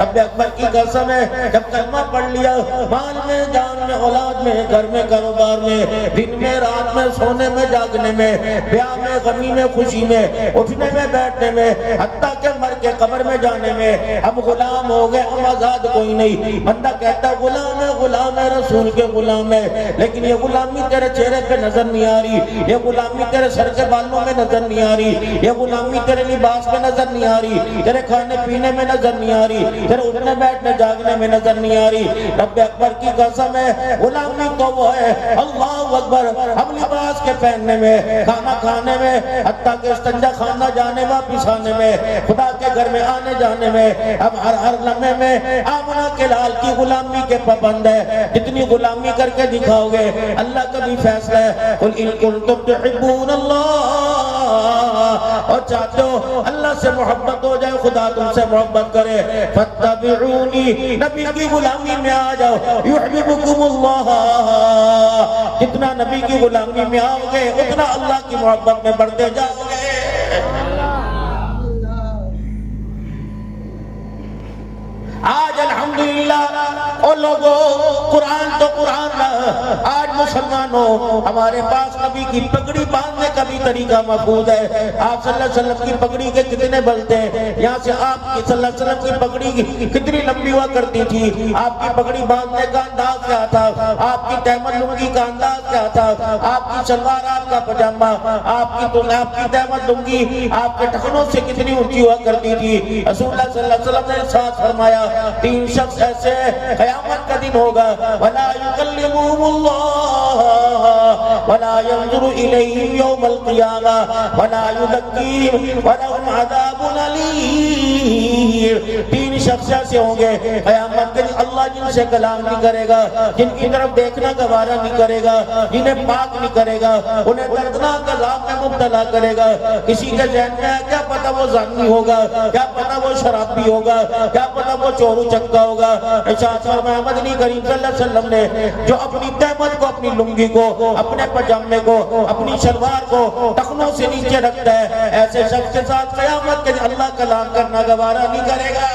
رب اکبر کی قسم ہے جب کلمہ پڑھ لیا، مال میں، جان میں، اولاد میں، گھر میں، کاروبار میں، دن میں، رات میں، سونے میں، جاگنے میں، بیاہ میں، غمی میں، خوشی میں، اٹھنے میں، بیٹھنے میں، حتیٰ کہ مر کے قبر میں جانے میں ہم غلام ہو گئے، ہم آزاد کوئی نہیں۔ بندہ کہتا غلام ہے، غلام ہے، رسول کے غلام ہے، لیکن یہ غلامی تیرے چہرے پہ نظر نہیں آ رہی، یہ غلامی تیرے سر کے بالوں میں نظر نہیں آ رہی، یہ غلامی تیرے لباس میں نظر نہیں آ رہی، تیرے کھانے پینے میں نظر نہیں آ رہی، تیرے اٹھنے بیٹھنے جاگنے میں نظر نہیں آ رہی۔ رب اکبر کی قسم ہے غلامی تو وہ ہے، اللہ اکبر، ہم لباس کے پہننے میں، کھانا کھانے میں، حتیٰ کہ استنجا خانہ جانے واپس آنے میں، خدا کے گھر میں آنے جانے میں، ہم ہر لمحے میں آمنہ کے لال کی غلامی کے پابند ہے۔ جتنی غلامی کر کے دکھاؤ گے اللہ کا بھی فیصلہ ہے، قل ان کنتم تحبون اللہ، اور چاہتے ہو اللہ سے محبت ہو جائے، خدا تم سے محبت کرے، فاتبعونی، نبی کی غلامی میں آ جاؤ، یحببکم اللہ، جتنا نبی کی غلامی میں آؤ گے اتنا اللہ کی محبت میں بڑھتے جاؤ گے۔ آج الحمدللہ اور لوگوں قرآن تو قرآن رہا، آج مسلمانوں ہمارے پاس نبی کی پگڑی باندھنے کا بھی طریقہ محفوظ ہے۔ آپ صلی اللہ علیہ وسلم کی پگڑی کے کتنے بلتے ہیں، یہاں سے آپ کی صلی اللہ علیہ وسلم کی پگڑی کتنی لمبی ہوا کرتی تھی، آپ کی پگڑی باندھنے کا انداز کیا تھا، آپ کی تہمت لنگی کا انداز کیا تھا، آپ کی شلوار، آپ کا پجامہ، آپ کی تہمت لنگی آپ کے ٹخنوں سے کتنی اونچی ہوا کرتی تھی۔ رسول اللہ صلی اللہ علیہ وسلم نے ارشاد فرمایا تین شخص ایسے قیامت کا دن ہوگا، وَلَا يُكَلِّمُهُمُ اللَّهُ وَلَا يَنظُرُ إِلَيْهِمْ يَوْمَ الْقِيَامَةِ وَلَا يُزَكِّيهِمْ وَلَهُمْ عَذَابٌ أَلِيمٌ۔ تین شخص ایسے ہوں گے قیامت کے دن اللہ جن سے کلام نہیں کرے گا، جن کی طرف دیکھنا گوارا نہیں کرے گا، جنہیں پاک نہیں کرے گا، انہیں دردناک عذاب میں مبتلا کرے گا۔ کسی کے ذہن میں کیا پتہ وہ زانی ہوگا، کیا پتہ وہ شرابی ہوگا، کیا پتہ وہ چورو چکا ہوگا۔ ارشاد فرمایا مدنی کریم صلی اللہ علیہ وسلم نے جو اپنی تہمت کو، اپنی لنگی کو، اپنے پجامے کو، اپنی شلوار کو ٹخنوں سے نیچے رکھتا ہے، ایسے شخص کے ساتھ قیامت کے دن اللہ کلام کرنا گوارا نہیں کرے گا۔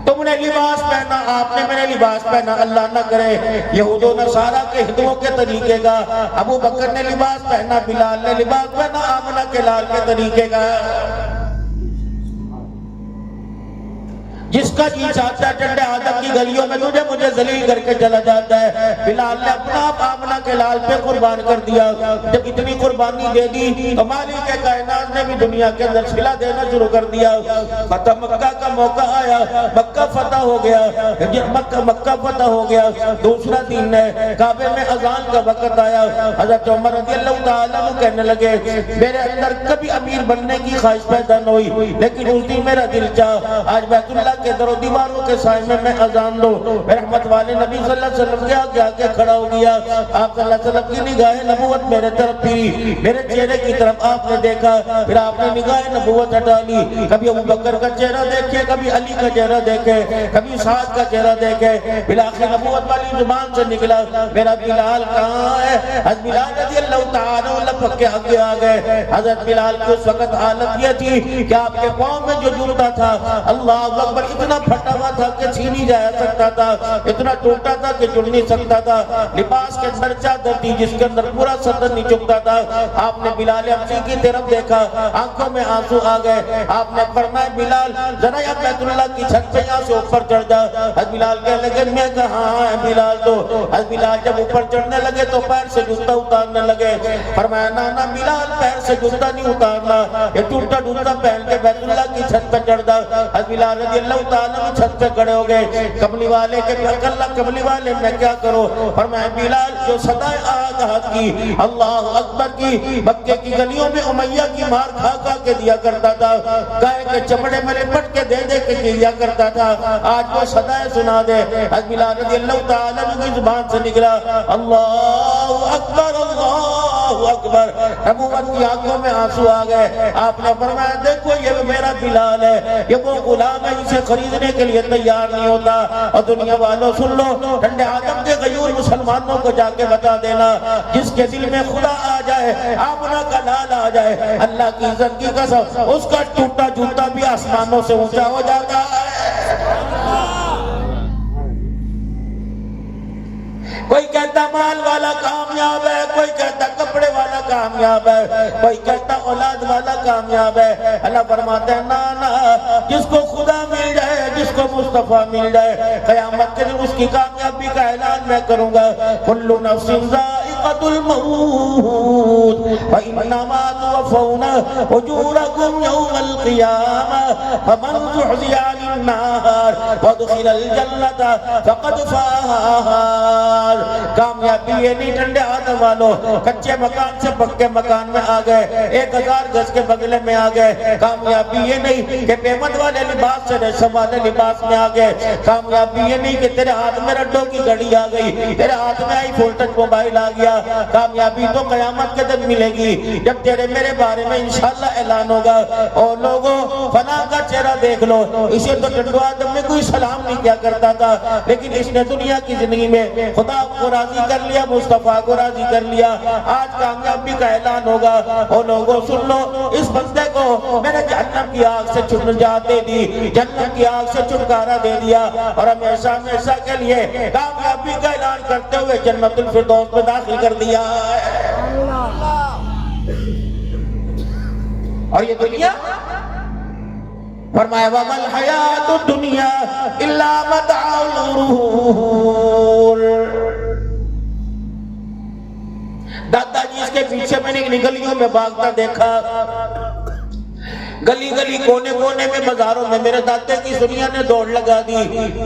تم نے لباس پہنا، آپ نے میں نے لباس پہنا، اللہ نہ کرے یہود و نصارہ کے ہندوؤں کے طریقے کا، ابو بکر نے لباس پہنا، بلال نے لباس پہنا آمنہ کے لال کے طریقے کا۔ جس کا جی چاہتا ہے ٹنڈے آدم کی گلیوں میں تجھے مجھے ذلیل کر کے چلا جاتا ہے۔ بلال نے اپنا آپ آمنہ کے لال پہ قربان کر دیا۔ جب اتنی قربانی دے دی تو مالک کائنات نے بھی دنیا کے اندر صلہ دینا شروع کر دیا۔ فتح مکہ کا موقع آیا، مکہ فتح ہو گیا، مکہ فتح ہو گیا۔ دوسرا دن ہے کعبے میں اذان کا وقت آیا۔ حضرت عمر رضی اللہ تعالیٰ عنہ کہنے لگے میرے اندر کبھی امیر بننے کی خواہش پیدا نہ ہوئی، لیکن اس دن میرا دل چاہا آج بیت اللہ کے در و دیواروں کے سائے میں اذان دو۔ رحمت والے نبی صلی اللہ علیہ وسلم کے آگے کھڑا ہو گیا۔ آپ صلی اللہ علیہ وسلم کی نگاہ نبوت میرے طرف پھری، میرے چہرے کی طرف آپ نے دیکھا، پھر آپ نے نگاہ نبوت ہٹا لی۔ کبھی ابو بکر کا چہرہ دیکھے، کبھی علی کا چہرہ دیکھے، کبھی سعد کا چہرہ دیکھے، بلاخر نبوت والی زبان سے نکلا میرا بلال کہاں ہے؟ حضرت بلال رضی اللہ تعالیٰ لپک کے آگے آ گئے۔ حضرت بلال کی اس وقت حالت یہ تھی کہ آپ کے پاؤں میں جو جوتا تھا اللہ اکبر اتنا پھٹا ہوا تھا کہ چھینی جا سکتا تھا، اتنا ٹوٹا تھا کہ جڑ نہیں سکتا تھا۔ لباس کے اندر چادر تھی جس کے اندر پورا صدر نہیں چکتا تھا۔ آپ نے بلال حبشی کی طرف دیکھا، آنکھوں میں آنسو آ گئے۔ آپ نے فرمایا بلال ذرا یا بیت اللہ کی چھت پہ یہاں سے اوپر چڑھ جا۔ حضرت بلال کہنے لگے میں کہاں ہے بلال تو؟ حضرت بلال جب اوپر چڑھنے لگے تو پیر سے جوتا اتارنے لگے۔ فرمایا نانا بلال پیر سے جوتا نہیں اتارنا، یہ ٹوٹا ٹوٹا پہن کے بیت اللہ کی چھت پہ چڑھ جا۔ حضرت بلال رضی اللہ تعالیٰ چھت پہ کھڑے ہو گئے۔ کملی والے کے اللہ کملی والے میں کیا کروں؟ فرمایا بلال جو صدائے آگاہ کی اللہ اکبر کی مکے کی گلیوں میں امیہ کی مار کھا کھا کے دیا کرتا تھا، گائے کے چمڑے میں لپٹ کے دے دے کے دیا کرتا تھا، آج وہ صدائے سنا دے۔ حضرت بلال رضی اللہ تعالیٰ کی زبان سے نکلا اللہ اکبر اللہ اللہ اکبر، نبوت کی آنکھوں میں آنسو آ گئے۔ آپ نے فرمایا دیکھو یہ میرا بلال ہے، یہ وہ غلام ہے جسے خریدنے کے لیے تیار نہیں ہوتا۔ اور دنیا والوں سن لو، ٹھنڈے آدم کے غیور مسلمانوں کو جا کے بتا دینا، جس کے دل میں خدا آ جائے، آمنہ کا لال آ جائے، اللہ کی عزت کی قسم اس کا ٹوٹا جوتا بھی آسمانوں سے اونچا ہو جاتا ہے۔ کوئی کہتا مال والا کامیاب ہے، کوئی کہتا کپڑے والا کامیاب ہے، کوئی کہتا اولاد والا کامیاب ہے۔ اللہ فرماتے ہیں نا نا، جس کو خدا مل جائے، جس کو مصطفیٰ مل جائے، قیامت کے دن اس کی کامیابی کا اعلان میں کروں گا۔ کل نفس ذائقۃ الموت وانما توفون اجورکم یوم القیامہ فمن زحزح عن النار وادخل الجنۃ فقد فاز۔ کامیابی یہ نہیں ٹھنڈے آدم والوں کچے مکان سے پکے مکان میں آ گئے، 1000 گز کے بگلے میں آ گئے۔ کامیابی یہ نہیں کہ پیمنٹ والے لباس سے ریشم والے لباس میں آ گئے۔ کامیابی یہ نہیں کہ تیرے ہاتھ میں رڈوں کی گھڑی آ گئی، تیرے ہاتھ میں آئی فول ٹچ موبائل آ گیا۔ کامیابی تو قیامت کے دن ملے گی جب تیرے میرے بارے میں انشاءاللہ اعلان ہوگا۔ اور لوگوں فلاں کا چہرہ دیکھ لو، اسے تو ٹنڈو آدم میں کوئی سلام نہیں کیا کرتا تھا، لیکن اس نے دنیا کی زندگی میں خدا کو راضی کر لیا، مصطفیٰ کو راضی کر لیا۔ آج کامیابی کا اعلان ہوگا۔ اور لوگوں سن لو، اس بندے کو میں نے جہنم کی آگ سے نجات دے دی، جہنم کی آگ سے چھٹکارا دے دیا، اور ہمیشہ ہمیشہ کے لیے کامیابی کا اعلان کرتے ہوئے جنت الفردوس میں داخل کر دیا ہے۔ اور یہ دنیا فرمایا وَمَا الْحَيَاةُ الدُّنْيَا إِلَّا مَتَاعُ الْغُرُورِ۔ دادا جی اس کے پیچھے میں نے گلیوں میں بھاگتا دیکھا، گلی گلی کونے کونے میں بازاروں میں میرے دادے کی دنیا نے دوڑ لگا دی۔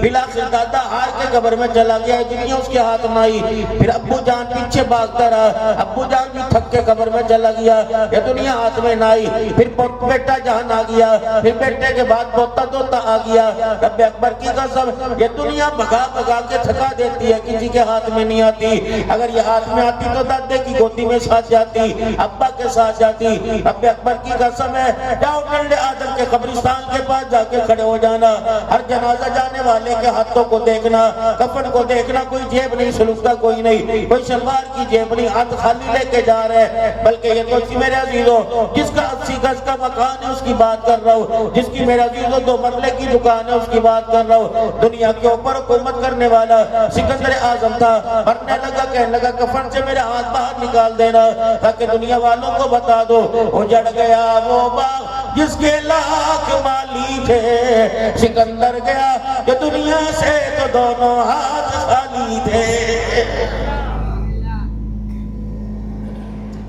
بلاخر دادا ہار کے قبر میں چلا گیا، دنیا اس کے ہاتھ میں آئی۔ پھر ابو جان پیچھے بھاگتا رہا، ابو جان بھی تھک کے قبر میں چلا گیا، یہ دنیا ہاتھ میں نہ آئی۔ پھر بیٹا جہان آ گیا، پھر بیٹے کے بعد پوتا دوتا آ گیا۔ رب اکبر کی قسم یہ دنیا بھگا بھگا کے تھکا دیتی ہے، کسی کے ہاتھ میں نہیں آتی۔ اگر یہ ہاتھ میں آتی تو دادے کی گودی میں ساتھ جاتی، ابا کے ساتھ جاتی۔ رب اکبر کی قسم ہے، جاؤ ٹنڈے آدم کے قبرستان کے پاس جا کے کھڑے ہو جانا، ہر جنازہ جانے والے کے ہاتھوں کو دیکھنا، کفن کو دیکھنا، کوئی جیب نہیں سلوکتا، کوئی نہیں، کوئی شلوار کی جیب نہیں، ہاتھ خالی لے کے جا رہے۔ بلکہ یہ تو میرے عزیزوں جس کا 80 گز کا مکان ہے اس کی بات کر رہا ہوں، جس کی میرے عزیزوں 2 مرلے کی دکان ہے اس کی بات کر رہا ہوں۔ دنیا کے اوپر حکومت کرنے والا سکندر اعظم تھا، مرنے لگا کہنے لگا کفن سے میرے ہاتھ باہر نکال دینا تاکہ دنیا والوں کو بتا دو اجڑ گیا وہ باغ جس کے لاکھ مالی تھے، سکندر گیا کہ دنیا سے تو دونوں ہاتھ خالی تھے۔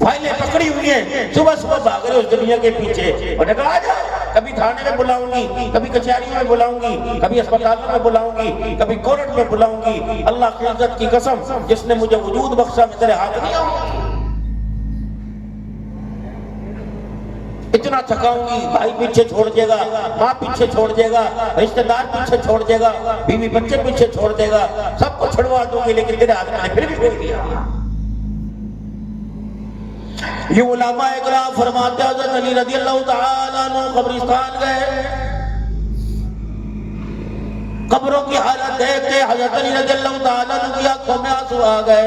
فائلیں پکڑی ہوئی ہیں، صبح صبح بھاگ رہے اس دنیا کے پیچھے، اور نے کہا آجا، کبھی تھانے میں بلاؤں گی، کبھی کچہریوں میں بلاؤں گی، کبھی اسپتالوں میں بلاؤں گی، کبھی کورٹ میں بلاؤں گی۔ اللہ کی عزت کی قسم جس نے مجھے وجود بخشا میں تیرے ہاتھ نہیں آؤں گی، اتنا تھکاؤں گی۔ بھائی پیچھے چھوڑ دے گا، ماں پیچھے چھوڑ دے گا، رشتہ دار پیچھے چھوڑ دے گا، بیوی بچے پیچھے چھوڑ دے گا، سب کو چھڑوا دوں گی، لیکن تیرے ہاتھ میں پھر بھی کوئی نہیں۔ یہ علماء اکرام فرماتے ہیں حضرت علی رضی اللہ تعالیٰ عنہ قبرستان گئے، قبروں کی حالت دیکھ کے حضرت علی رضی اللہ تعالیٰ عنہ کی آنکھوں میں آنسو آ گئے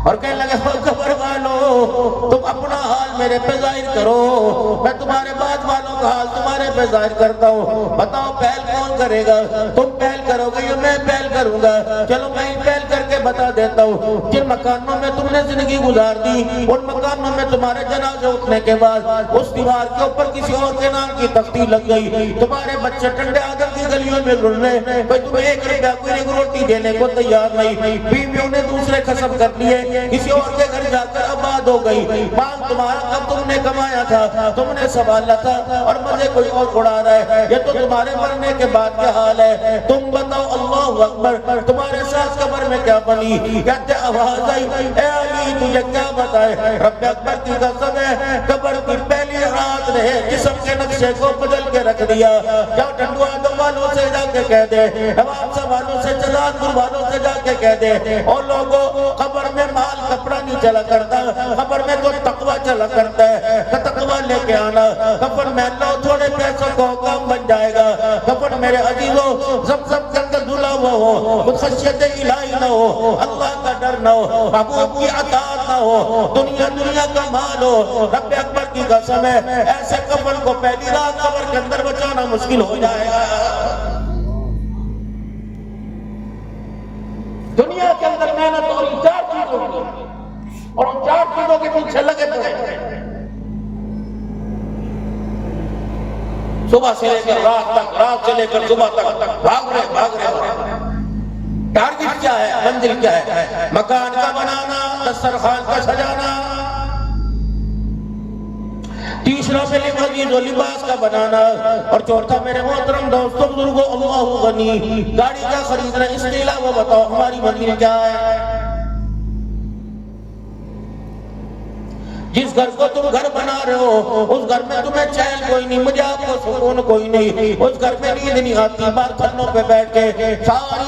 اور کہنے لگے قبر والو تم اپنا حال میرے پہ ظاہر کرو، میں تمہارے بعد والوں کا حال تمہارے پہ ظاہر کرتا ہوں، بتاؤ پہل کون کرے گا؟ تم پہل کرو گے یا میں پہل کروں گا؟ چلو میں ہی پہل کر کے بتا دیتا ہوں، جن مکانوں میں تم نے زندگی گزار دی ان مکانوں میں تمہارے جنازے اٹھنے کے بعد اس دیوار کے اوپر کسی اور کے نام کی تختی لگ گئی، تمہارے بچے ٹنڈے آدم کی گلیوں میں رل رہے، کوئی تمہیں 1 روپیہ کوئی ایک روٹی دینے کو تیار نہیں، بیویوں نے دوسرے قسم کر لیے، کسی اور کے گھر جا کر آباد ہو گئی، مال تمہارا کب تم نے کمایا تھا، تم نے سنبھالا تھا اور مزے کوئی اور اڑا رہا ہے، یہ تو تمہارے مرنے کے بعد کا حال ہے۔ تم بتاؤ اللہ اکبر تمہارے ساتھ قبر میں کیا بنی؟ کہتے آواز آئی اے علی تجھے کیا بتائے؟ رب اکبر کی قسم ہے قبر کی پہلی رات نے جسم کے نقشے کو بدل کے رکھ دیا۔ جاؤ ٹنڈو آدم والوں سے جا کے کہہ دے، نواب صاحب والوں سے چلا والوں سے جا کے کہہ دے اور لوگوں قبر میں مال کپڑا نہیں چلا کرتا، قبر میں تو تقوی چلا کرتا ہے، تقوی لے کے آنا، قبر میں اللہ تھوڑے پیسوں کو کام بن جائے گا، قبر میرے عزیزوں زمزم کے اندر دھلا ہوا ہو، خود خشیت الہی نہ ہو، اللہ کا ڈر نہ ہو، محبوب کی اطاعت نہ ہو، دنیا کا مال ہو، رب اکبر کی قسم ہے ایسے قبر کو پہلی رات قبر کے اندر بچانا مشکل ہو جائے گا۔ دنیا کے اندر محنت اور ان 4 چیزوں کی اور ان 4 چیزوں کے پیچھے لگے پڑے، صبح سے لے کر رات تک، رات سے لے کر صبح تک بھاگ رہے۔ ٹارگٹ کیا ہے؟ منزل کیا ہے؟ مکان کا بنانا، دسترخوان کا سجانا، تیسرا سے عزیز و لباس کا بنانا، اور چوتھا میرے محترم دوستوں بزرگوں اللہ غنی، گاڑی کا خریدنا۔ اس کے علاوہ بتاؤ ہماری منزل کیا ہے؟ جس گھر کو تم گھر بنا رہے ہو اس گھر میں تمہیں چین کوئی نہیں، مجھے آپ کو سکون کوئی نہیں، اس گھر میں نیند نہیں آتی، بار کھنوں پہ بیٹھ کے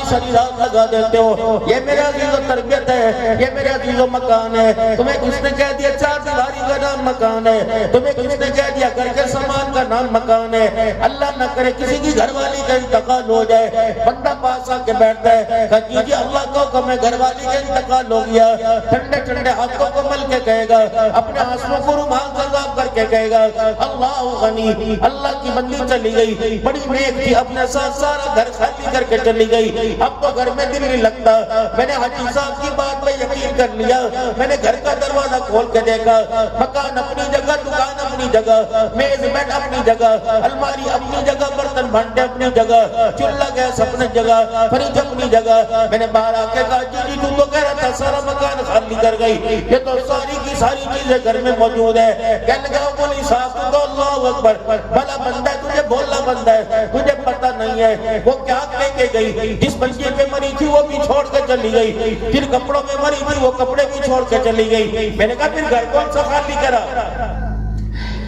ساری رات لگا دیتے ہو۔ یہ میرے عزیز و تربیت ہے، یہ میرے عزیز و مکان ہے۔ تمہیں کس نے کہہ دیا 4 دیواری کا نام مکان ہے؟ تمہیں کس نے کہہ دیا گھر کے سامان کا نام مکان ہے؟ اللہ نہ کرے کسی کی گھر والی کا انتقال ہو جائے، بندہ پاس آ کے بیٹھتا ہے کہ جی اللہ کو کہ میں گھر والی کا انتقال ہو گیا، ٹھنڈے ٹھنڈے ہاتھوں کو مل کے کہے گا، اپنے آنسوں کو رومال سے صاف کر کے کہے گا اللہ غنی، اللہ کی بندی چلی گئی، بڑی نیک تھی، اپنے ساتھ سارا گھر خالی کر کے چلی گئی، اب تو گھر میں دل نہیں لگتا۔ میں نے حاجی صاحب کی بات پہ یقین کر لیا، میں نے گھر کا دروازہ کھول کے دیکھا، مکان اپنی جگہ، دکان اپنی جگہ، میز بیٹھ اپنی جگہ، الماری اپنی جگہ، برتن بھانڈے اپنی جگہ، چولہا گیس اپنی جگہ، فریج اپنی جگہ۔ میں نے باہر آ کے کہا جی تو کہہ رہا تھا سارا مکان خالی کر گئی، یہ تو ساری کی ساری چیزیں گھر میں موجود ہے۔ کہنے لگا بولی صاحب تو اللہ اکبر، بھلا بندہ ہے، تجھے بولنا بندہ ہے، تجھے پتہ نہیں ہے وہ کیا کہہ کے گئی، جس بچے پہ مری تھی وہ بھی چھوڑ کے چلی گئی، جن کپڑوں میں مری تھی وہ کپڑے بھی چھوڑ کے چلی گئی۔ میں نے کہا پھر گھر کون سا خالی کرا؟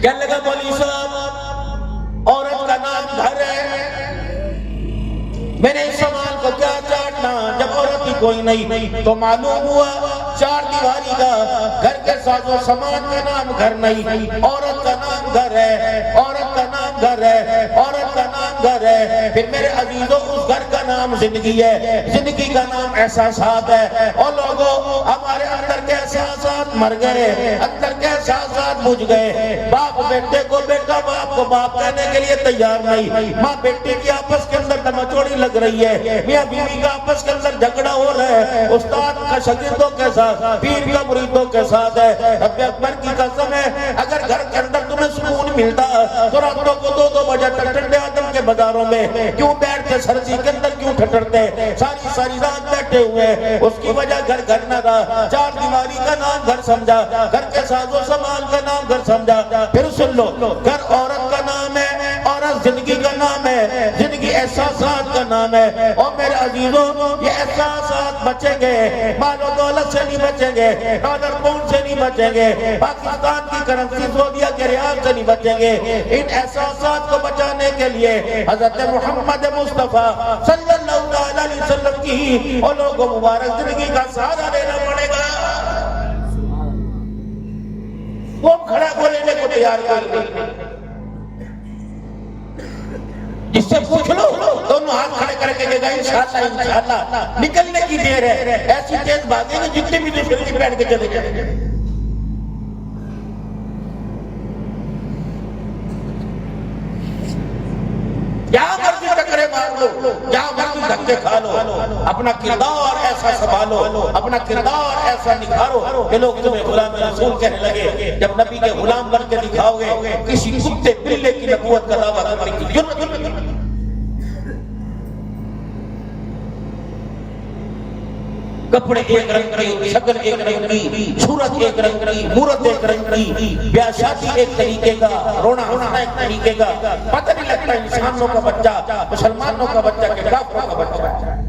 کہنے لگا بولی صاحب عورت کا نام گھر ہے، میں نے اس سامان کو کیا چاٹنا، جب عورت ہی کوئی نہیں تو معلوم ہوا 4 دیواری کا گھر کے ساز و سامان کا نام گھر نہیں، عورت کا نام گھر ہے، عورت کا نام گھر ہے، عورت کا نام گھر ہے۔ پھر میرے عزیزوں اس گھر کا نام زندگی ہے، زندگی کا نام احساسات ہے۔ اور لوگوں ہمارے اندر کے احساسات مر گئے، اندر کے احساسات بجھ گئے، باپ بیٹے کو بیٹا، باپ کو باپ کہنے کے لیے تیار نہیں، ماں بیٹے کی آپس کے اندر دمچوڑی لگ رہی ہے، میاں بیوی کا آپس کے اندر جھگڑا ہو رہا ہے، استاد کا شاگردوں کے ساتھ، پیر کا مریدوں کے ساتھ ہے۔ رب اکبر کی قسم ہے اگر گھر کے اندر تمہیں سکون ملتا تو راتوں کو 2 بجے تک ٹنڈے آدم کے بازاروں میں کیوں بیٹھتے، سردی کے اندر کیوں ٹھٹرتے، ساری رات بیٹھے ہوئے، اس کی وجہ گھر نہ رہا، 4 دیواری کا نام گھر سمجھا، گھر کے ساز و سامان کا نام گھر سمجھا۔ پھر سن لو گھر عورت کا نام ہے، عورت زندگی کا نام ہے، زندگی احساسات کا نام ہے۔ اور میرے عزیزوں یہ احساسات بچیں گے، مال و دولت سے نہیں بچیں گے، ڈالر پاؤنڈ سے نہیں بچیں گے، پاکستان کی کرنسی سعودیہ کے ریال سے نہیں بچیں گے۔ ان احساسات کو بچانے کے لیے حضرت محمد مصطفیٰ صلی اللہ علیہ وسلم کی اور لوگوں مبارک زندگی کا سہارا لینا پڑے گا۔ وہ کھڑا بولنے کو تیار کر دیں، جس سے پوچھ لو دونوں ہاتھ کھڑے کر کے کہے گا انشاءاللہ نکلنے کی دیر ہے، ایسی تیز بھاگیں گے جتنے بھی دشمن پہن کے چلے جائیں گے۔ جہاں مرضی ٹکرے مار لو، جہاں مرضی دھکے کھا لو، اپنا کردار ایسا سنبھالو، اپنا کردار ایسا نکھارو کہ لوگ تمہیں غلام رسول کہنے لگے۔ جب نبی کے غلام بن کے دکھاؤ گے کسی کتے بلے کی نبوت کا دعویٰ کرنے کی جرات نہیں۔ کپڑے ایک رنگ کی، شکل ایک رنگ کی، صورت ایک رنگ کی، مورت ایک رنگ کی، بیاہ شادی ایک طریقے کا، رونا ہنسنا ایک طریقے کا، پتہ نہیں لگتا انسانوں کا بچہ مسلمانوں کا بچہ کہ کافروں کا بچہ۔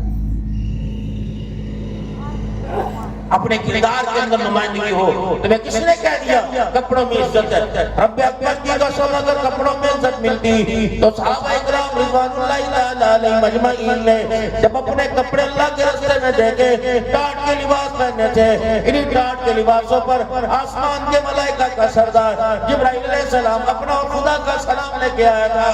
اپنے کردار کے اندر نمائندگی ہو۔ تمہیں کس نے کہہ دیا کپڑوں میں عزت ہے؟ رب اکبر کی قسم اگر کپڑوں میں عزت ملتی تو صحابہ اکرام رضوان اللہ تعالی علیہ مجمعین نے جب اپنے کپڑے اللہ کے راستے میں دے کے ٹاٹ کے لباس پہنے تھے، انہی ٹاٹ کے لباسوں پر آسمان کے ملائکہ کا سردار جبرائیل علیہ السلام اپنا اور خدا کا سلام لے کے آیا تھا۔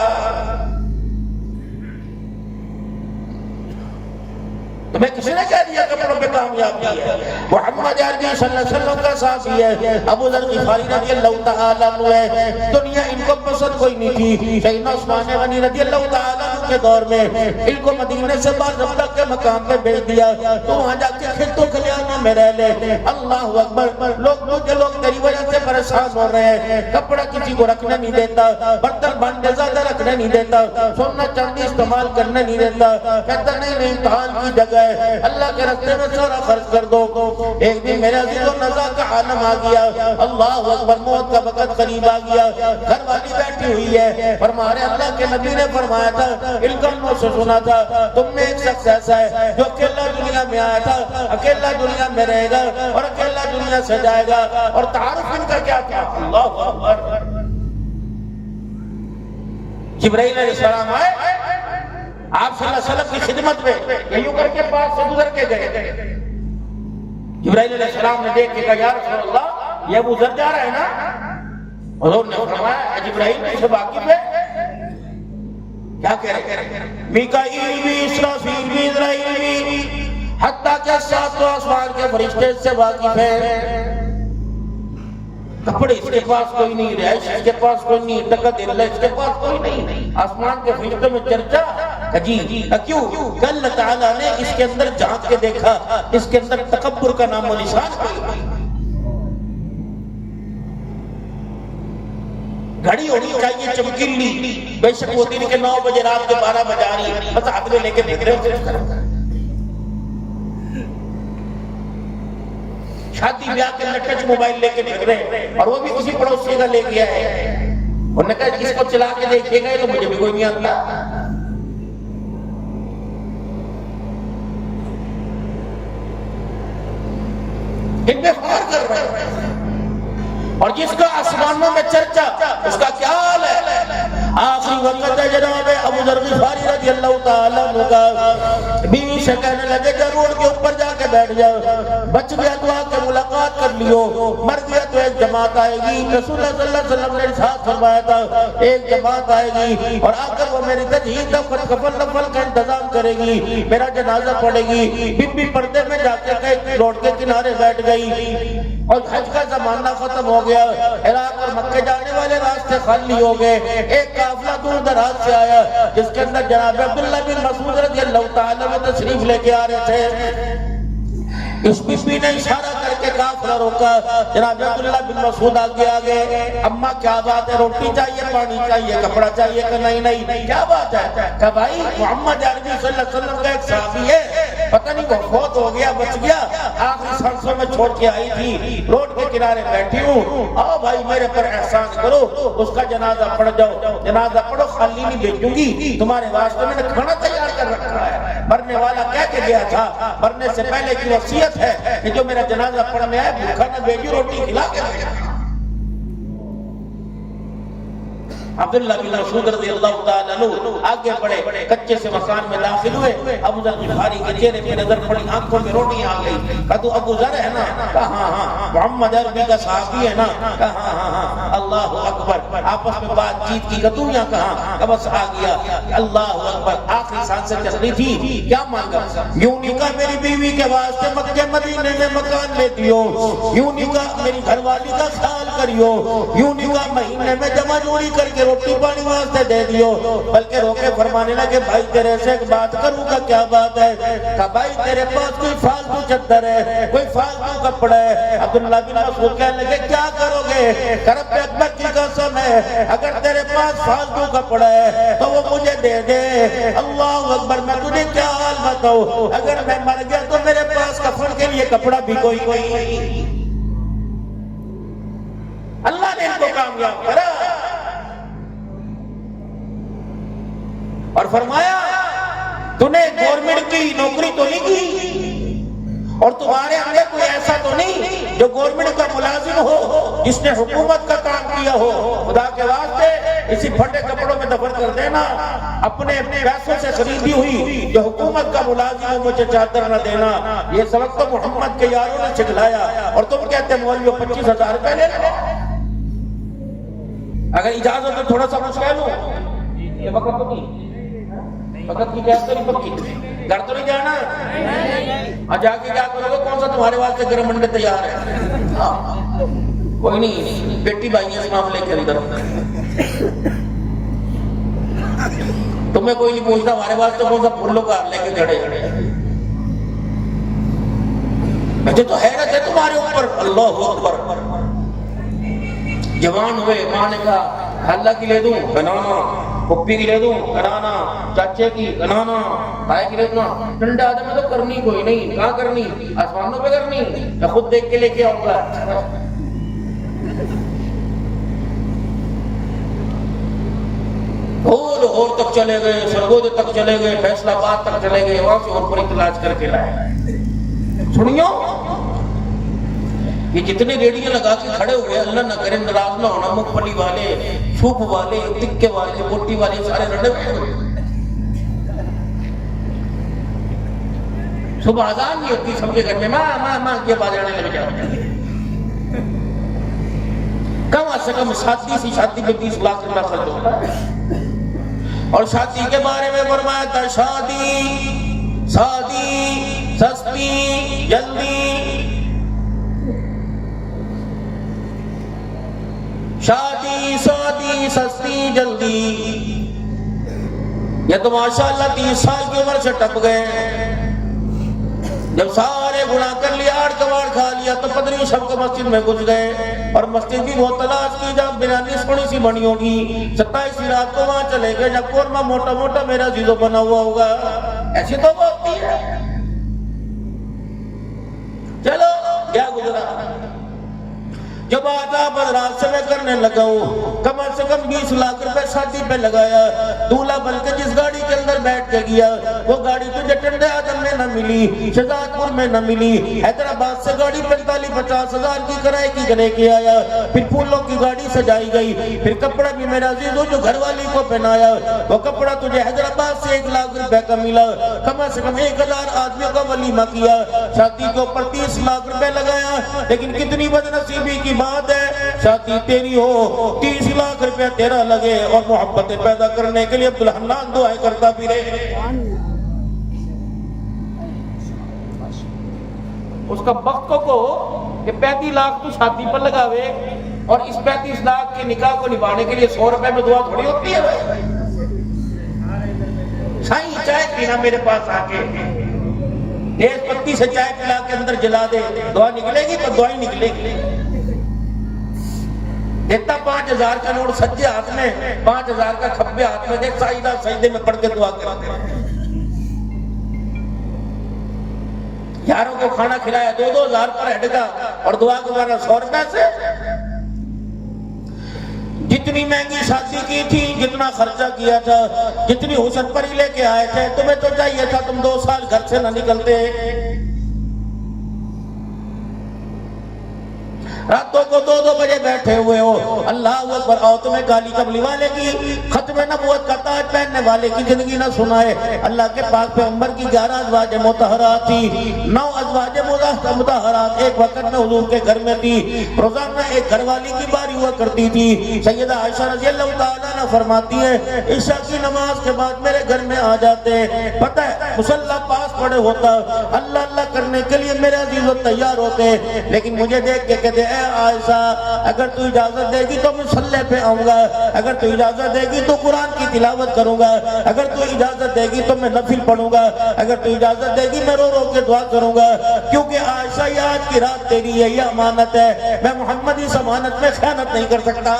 تمہیں کسی نے کہہ دیا کپڑوں پہ کامیابی ہے؟ محمد عربی صلی اللہ علیہ وسلم کا صحابی ہے، ابو ذر غفاری رضی اللہ تعالیٰ عنہ ہے۔ دنیا ان کو پسند کوئی نہیں تھی، سیدنا عثمان غنی رضی اللہ تعالیٰ عنہ کے دور میں ان کو مدینے سے باضابطہ کے مقام پہ بھیج دیا، تو وہاں جا کے کھیتوں کھلیانوں میں رہ لے۔ اللہ اکبر، لوگ تیری وجہ سے پریشان ہو رہے ہیں، کپڑا کسی کو رکھنے نہیں دیتا، برتن بھانڈے زیادہ رکھنے نہیں دیتا، سونا چاندی استعمال کرنے نہیں دیتا، کہتا نہیں امتحان کی جگہ اللہ کے راستے میں سارا خرچ کر دو۔ ایک دن میرے عزیز و نزا کا عالم آ گیا، اللہ اکبر، موت کا وقت قریب آ گیا، گھر والی بیٹھی ہوئی ہے، فرمایا اللہ کے نبی نے فرمایا تھا، علم سے سنا تھا تم میں ایک شخص ایسا ہے جو اکیلا دنیا میں آیا تھا، اکیلا دنیا میں رہے گا اور اکیلا دنیا سے جائے گا، اور تعارف ان کا کیا تھا؟ اللہ اکبر۔ جبرائیل علیہ السلام آئے آپ صلی اللہ علیہ وسلم کی خدمت میں، یوں کر کے پاس سے گزر کے گئے۔ جبرائیل علیہ السلام نے دیکھ کے کہا یا رسول اللہ، یہ ابو ذر جا رہا ہے نا؟ حضور نے فرمایا جبرائیل سے واقف ہے؟ کیا کہہ رہے؟ میکائیل بھی، اسرافیل بھی، اسرائیل بھی، حتیٰ کہ ساتوں آسمان کے فرشتے سے واقف ہیں۔ کپڑے اس کے پاس کوئی نہیں، رہائش اس کے پاس کوئی نہیں، طاقت اللہ اس کے پاس کوئی نہیں، آسمان کے فرشتوں میں چرچا جی کیوں؟ کہ اللہ تعالیٰ نے اس کے اندر جھانک کے دیکھا، اس کے اندر تکبر کا نام و نشان کوئی۔ گھڑی ہونی چاہیے چمکیلی، بے شک وہ دن کے 9 بجے رات کے 12 بجا رہی، بس ہاتھ میں لے کے دیکھ رہے ہو۔ شادی بیاہ کے اندر ٹچ موبائل لے کے دیکھ رہے ہیں، اور وہ بھی کسی پڑوسی کا لے گیا ہے، انہوں نے کہا اس کو چلا کے دیکھے گئے تو مجھے بھی کوئی نہیں آتا۔ ان میں فار کر رہے ہیں، اور جس کا آسمانوں میں چرچا اس کا کیا حال ہے؟ آخری وقت ہے جناب ابو ذر غفاری رضی اللہ تعالیٰ عنہ کا، بیوی سے کہنے لگے کہ روڈ کے اوپر جا کے بیٹھ جاؤ، بچ گیا تو آ کے ملاقات کر لیو، مر گیا تو ایک جماعت آئے گی۔ رسول اللہ صلی اللہ علیہ وسلم نے ارشاد فرمایا تھا ایک جماعت آئے گی اور آ کر وہ میری تجہیز کفن نفل کا انتظام کرے گی، میرا جنازہ پڑے گی۔ بی بی پردے میں جا کے روڈ کے کنارے بیٹھ گئی، اور حج کا زمانہ ختم ہو گیا، عراق اور مکہ جانے والے راستے خالی ہو گئے۔ ایک قافلہ دور دراز سے آیا جس کے اندر جناب عبداللہ بن مسعود رضی اللہ تعالیٰ عنہ تشریف لے کے آ رہے تھے۔ اس بی بی نے اشارہ کر کے قافلہ روکا، جناب عبداللہ بن مسعود آگے، اماں کیا بات ہے، روٹی چاہیے، پانی چاہیے، کپڑا چاہیے؟ کہ نہیں، کیا بات ہے؟ کہ بھائی محمد عربی صلی اللہ علیہ وسلم کا ایک صحابی ہے، پتہ نہیں وہ فوت ہو گیا، بچ گیا، آخری سانسوں میں چھوڑ کے آئی تھی، روڈ کے کنارے بیٹھی ہوں، آؤ بھائی میرے پر احسان کرو، اس کا جنازہ پڑھ جاؤ، جنازہ پڑھو، خالی نہیں بھیجوں گی، تمہارے واسطے میں نے کھانا تیار کر رکھا ہے۔ مرنے والا کہہ کے گیا تھا، مرنے سے پہلے کی وصیت ہے کہ جو میرا جنازہ پڑھنے آئے بھوکا نہ بھیجو، روٹی کھلا کے بھیجو۔ عبداللہ بن مسعود رضی اللہ تعالیٰ عنہ آگے بڑھے، کچے سے مکان میں داخل ہوئے، ابو ذر غفاری کے چہرے پہ نظر پڑی، آنکھوں میں روٹی آ گئی۔ کہا تو ابو ذر ہے نا؟ کہا ہاں۔ محمد عربی کا صحابی ہے نا؟ کہا ہاں۔ اللہ اکبر، آپس میں بات چیت کی، کہ تو یہاں کہاں؟ کہ بس آ گیا۔ اللہ اکبر، آخری سانسیں چل رہی تھی، کیا مانگا؟ یوں نہیں کہا میری بیوی کے واسطے مکہ مدینے میں مکان لے دیو، یوں نہیں کہا میری گھر والی کا خیال کریو، یوں نہیں کہا مہینے میں جمع جوڑی کر کے روٹی پانی واسطے دے دیو، بلکہ روکے فرمانے لگے بھائی تیرے سے ایک بات کروں گا، کیا بات ہے؟ کہ بھائی تیرے پاس کوئی فالتو چادر ہے، کوئی فالتو کپڑا ہے؟ عبداللہ بن مسعود کہنے لگے کیا کرو گے؟ کہ رب اکبر کی قسم ہے اگر تیرے پاس فالتو کپڑا ہے تو وہ مجھے دے دے۔ اللہ اکبر، میں تجھے کیا حال بتاؤں، اگر میں مر گیا تو میرے پاس کفن کے لیے کپڑا بھی کوئی نہیں۔ اللہ نے ان کو کامیاب کرا اور فرمایا تو نے گورنمنٹ کی نوکری تو نہیں کی، اور تمہارے اندر کوئی ایسا تو نہیں جو گورنمنٹ کا ملازم ہو جس نے حکومت کا کام کیا ہو، خدا کے واسطے اسی پھٹے کپڑوں میں دفن کر دینا، اپنے پیسوں سے خریدی ہوئی جو حکومت کا ملازم ہو مجھے چادر نہ دینا۔ یہ سبق تو محمد کے یاروں نے سکھلایا، اور تم کہتے مولوی 25,000 روپے لے لو۔ اگر اجازت تو تھوڑا سا مجھ کہہ لوں، یہ وقت تو نہیں، وقت کی کہتے نہیں پکی، گھر تو نہیں جانا، اور جا کے کیا کرو گے؟ کون سا تمہارے واسطے گرم انڈے تیار ہے؟ کوئی نہیں، بیٹی بھائی ہیں اس معاملے کے اندر، تمہیں کوئی نہیں پوچھتا ہمارے واسطے کون سا پھولوں کا لے کے کھڑے۔ مجھے تو حیرت ہے تمہارے اوپر، اللہ اکبر۔ جوان ہوئے، ماں نے کہا خالہ کی لے دوں بنانا، پھپھی کی لے دوں بنانا، چاچے کی بنانا، بھائی کی لے دوں، ٹنڈے آدمی میں تو کرنی کوئی نہیں، کہاں کرنی؟ آسمانوں پہ کرنی، میں خود دیکھ کے لے کے آؤں گا۔ لاہور تک چلے گئے، سرگود تک چلے گئے، فیصلہ آباد تک چلے گئے، وہاں سے اور پر تلاش کر کے لائے۔ سنیو، یہ جتنے ریڑیاں لگا کے کھڑے ہوئے، اللہ نہ کرے ناراض نہ ہونا، مکھ پلی والے، چھوپ والے، تکے والے، بوٹی والے، سارے رڑے ہوئے۔ صبح اذان نہیں ہوتی سب کے گھر میں، ماں ماں کے بعد آنے لگ جاتے۔ کم از کم شادی میں 20 لاکھ روپیہ خرچ ہوتا ہے، اور شادی کے بارے میں فرمایا تھا شادی سستی جلدی، شادی سستی جلدی۔ یہ تو ماشاءاللہ 30 سال کی عمر سے ٹپ گئے، جب سارے گناہ کر لیا، آڑ کباڑ کھا لیا، تو پدری شب کو مسجد میں گھس گئے، اور مسجد بھی بہت تلاش کی، جب بریانی تھوڑی سی بنی ہوگی، 27 رات کو وہاں چلے گئے جب قورمہ موٹا موٹا میرا زیزو بنا ہوا ہوگا۔ ایسی تو بات نہیں ہے۔ چلو کیا گزرا، جب آداب رات سے میں کرنے لگا ہوں، کم از کم 20 لاکھ روپے شادی پہ لگایا، دولہا بن کے جس گاڑی کے اندر بیٹھ کے گیا، وہ گاڑی تجھے ٹنڈے آدم میں نہ ملی، شہزاد پور میں نہ ملی، حیدرآباد سے گاڑی 45-50 ہزار کی کرائے کی گنے کے آیا، پھر پھولوں کی گاڑی سجائی گئی، پھر کپڑا بھی میرا عزیزو جو گھر والی کو پہنایا، وہ کپڑا تجھے حیدرآباد سے 1 لاکھ روپے کا ملا، کم از کم 1000 آدمیوں کا ولیمہ کیا، شادی کے اوپر 30 لاکھ روپے لگایا، لیکن کتنی بدنصیبی کی بات ہے، شادی تیری ہو، 30 لاکھ روپے تیرا لگے، اور محبتیں پیدا کرنے کے لیے عبدالحنان دعائیں کرتا بھی رہے۔ اس کا وقت کو کہ 35 لاکھ تو شادی پر لگاوے، اور اس 35 لاکھ کے نکاح کو نبھانے کے لیے 100 روپے میں دعا تھوڑی ہوتی ہے۔ سائیں چائے پینا میرے پاس آ کے، تیز پتی سے چائے پلا کے اندر جلا دے، دعا نکلے گی تو دعائیں نکلے گی۔ دیتا 5000 کا نوٹ سجے ہاتھ میں، 5000 کا کھبے ہاتھ میں، دیکھ سائدہ سجدے میں پڑھ کے دعا کرتے ہیں۔ یاروں کو کھانا کھلایا 2-2000 پر ہیڈ کا، اور دعا کو مارا 100 روپے سے۔ جتنی مہنگی شادی کی تھی، جتنا خرچہ کیا تھا، جتنی حسن پری لے کے آئے تھے، تمہیں تو چاہیے تھا تم 2 سال گھر سے نہ نکلتے۔ راتوں کو 2-2 بجے بیٹھے ہوئے ہو، اللہ اکبر، آؤ تمہیں کالی کملی والے کی، ختم نبوت کا تاج پہننے والے کی زندگی نہ سنائے۔ اللہ کے پاک پیغمبر کی 11 ازواج مطہرات تھی، 9 ازواج مطہرات ایک وقت میں حضور کے گھر میں تھی، روزانہ ایک گھر والی کی باری ہوا کرتی تھی۔ سیدہ عائشہ رضی اللہ تعالیٰ عنہ فرماتی ہے، عشاء کی نماز کے بعد میرے گھر میں آ جاتے، پتہ ہے مصلی پاس پڑے ہوتا، اللہ اللہ کرنے کے لیے میرے عزیز تیار ہوتے، لیکن مجھے دیکھ کے کہتے اے عائشہ اگر تو اجازت دے گی تو مصلی پہ آؤں گا، اگر تو اجازت دے گی تو قرآن کی تلاوت کروں گا، اگر تو اجازت دے گی تو میں نفل پڑھوں گا، اگر تو اجازت دے گی میں رو رو کے دعا کروں گا، کیونکہ عائشہ یہ آج کی رات تیری ہے، یہ امانت ہے، میں محمد اس امانت میں خیانت نہیں کر سکتا۔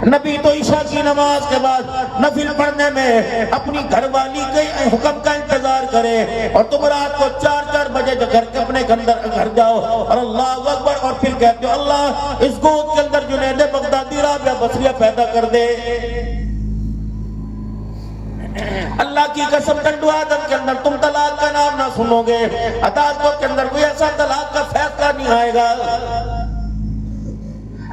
نبی تو عشاء کی نماز کے بعد نفل پڑھنے میں اپنی گھر والی کے حکم کا انتظار کرے، اور تم رات کو 4-4 بجے گھر کے اپنے گھر جاؤ اور اللہ اکبر، اور پھر کہتے ہو اللہ اس گود کے اندر جنید بغدادی رابعہ بصریہ پیدا کر دے۔ اللہ کی قسم ٹنڈو آدم کے اندر تم طلاق کا نام نہ سنو گے، عدالتوں کے اندر کوئی ایسا طلاق کا فیصلہ نہیں آئے گا۔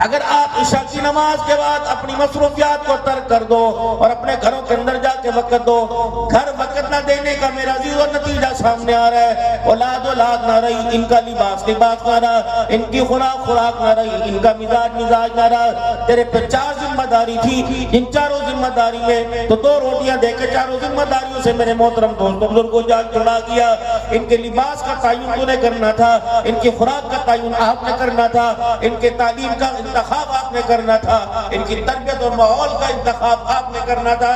اگر آپ عشاء کی نماز کے بعد اپنی مصروفیات کو ترک کر دو اور اپنے گھروں کے اندر جا کے وقت دو، گھر وقت نہ دینے کا میرا عزیزو نتیجہ سامنے آ رہا ہے۔ اولاد نہ رہی، ان کا لباس نہ رہا، ان کی خوراک نہ رہی، ان کا مزاج نہ رہا۔ تیرے پہ 4 ذمہ داری تھی، ان 4 ذمہ داری میں تو 2 روٹیاں دے کے 4 ذمہ داریوں سے میرے محترم دوستوں بزرگوں جان چھڑا گیا۔ ان کے لباس کا تعین تو نے کرنا تھا، ان کی خوراک کا تعین آپ نے کرنا تھا، ان کے تعلیم کا انتخاب آپ نے کرنا تھا، ان کی تربیت اور ماحول کا انتخاب آپ نے کرنا تھا۔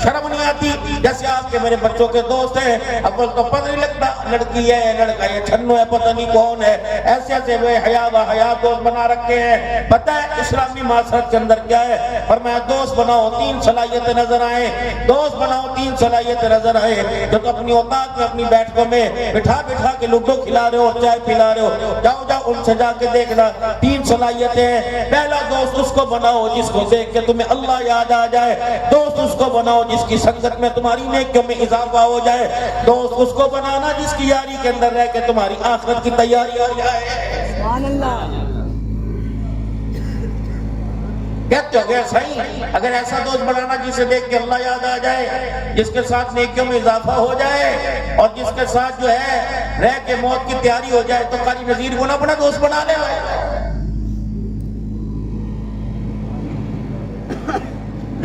شرم نہیں آتی؟ جیسے آپ کے میرے بچوں کے دوست ہیں، اول تو پتہ نہیں لگتا لڑکی ہے لڑکا ہے چھنو ہے پتہ نہیں کون ہے، ایسے وہ حیا دوست بنا رکھے ہیں۔ پتہ ہے اسلامی معاشرت کے اندر کیا ہے؟ فرمایا دوست بناؤ 3 صلاحیتیں نظر آئیں، دوست بناؤ 3 صلاحیتیں نظر آئیں۔ جو تو اپنی اوقات میں اپنی بیٹھکوں میں بٹھا کے لوڈو کھلا رہے ہو، چائے پلا رہے ہو، جاؤ ان سے جا کے دیکھنا 3 صلاحیتیں ہیں۔ پہلا دوست اس کو بناؤ جس کو دیکھ کے تمہیں اللہ یاد آ جائے، دوست اس کو بناؤ جس کی سنگت میں تمہاری نیکیوں میں اضافہ ہو جائے، دوست اس کو بنانا جس کی یاری کے اندر رہ کے تمہاری آخرت کی تیاری ہو جائے۔ سبحان اللہ۔ کہتے ہو گیا صحیح، اگر ایسا دوست بنانا جسے دیکھ کے اللہ یاد آ جائے، جس کے ساتھ نیکیوں میں اضافہ ہو جائے اور جس کے ساتھ جو ہے رہ کے موت کی تیاری ہو جائے، تو قاری نذیر کو نہ بنا دوست بنا لے۔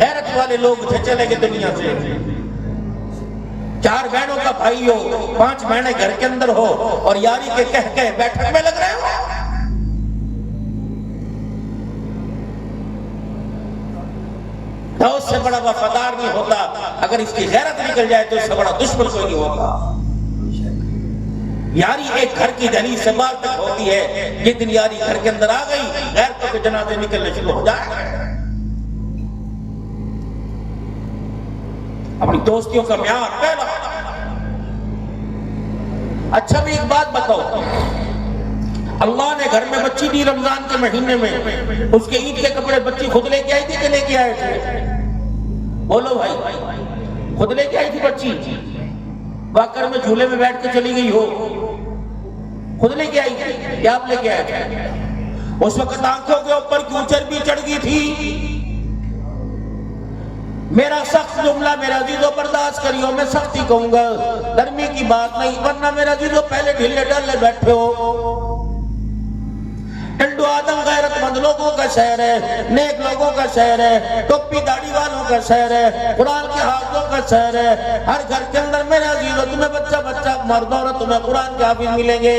غیرت والے لوگ تھے چلے گئے دنیا سے۔ 4 بہنوں کا بھائی ہو، 5 بہنیں گھر کے اندر ہو اور یاری کے کہہ بیٹھک میں لگ رہے ہو۔ دوست سے بڑا وفادار نہیں ہوتا، اگر اس کی غیرت نکل جائے تو اس سے بڑا دشمن کوئی نہیں ہوتا۔ یاری ایک گھر کی دہلیز سے باہر تک ہوتی ہے، یہ دن یاری گھر کے اندر آ گئی، غیرتوں کے جنازے نکلنے شروع ہو جائے۔ اپنی دوستیوں کا معیار پہلا۔ اچھا بھی ایک بات بتاؤ، اللہ نے گھر میں بچی دی رمضان کے مہینے میں، اس کے عید کے کپڑے بچی خود لے کے آئی تھی کہ لے کے آئے تھے؟ بولو بھائی، خود لے کے آئی تھی بچی؟ واکر میں جھولے میں بیٹھ کے چلی گئی ہو؟ خود لے کے آئی تھی یا آپ لے کے آئے تھے؟ اس وقت آنکھوں کے اوپر کیوں چربی چڑھ گئی تھی؟ میرا سخت جملہ میرا عزیزو برداشت کریو، میں سختی کہوں گا، نرمی کی بات نہیں، ورنہ میرا عزیزو پہلے ڈھیلے ڈالے بیٹھے ہو۔ ٹنڈو آدم غیرت مند لوگوں کا شہر ہے، نیک لوگوں کا شہر ہے، ٹوپی داڑھی والوں کا شہر ہے، قرآن کے حافظوں کا شہر ہے۔ ہر گھر کے اندر میرے عزیزو تمہیں بچہ مرد عورت تمہیں قرآن کے حافظ ملیں گے۔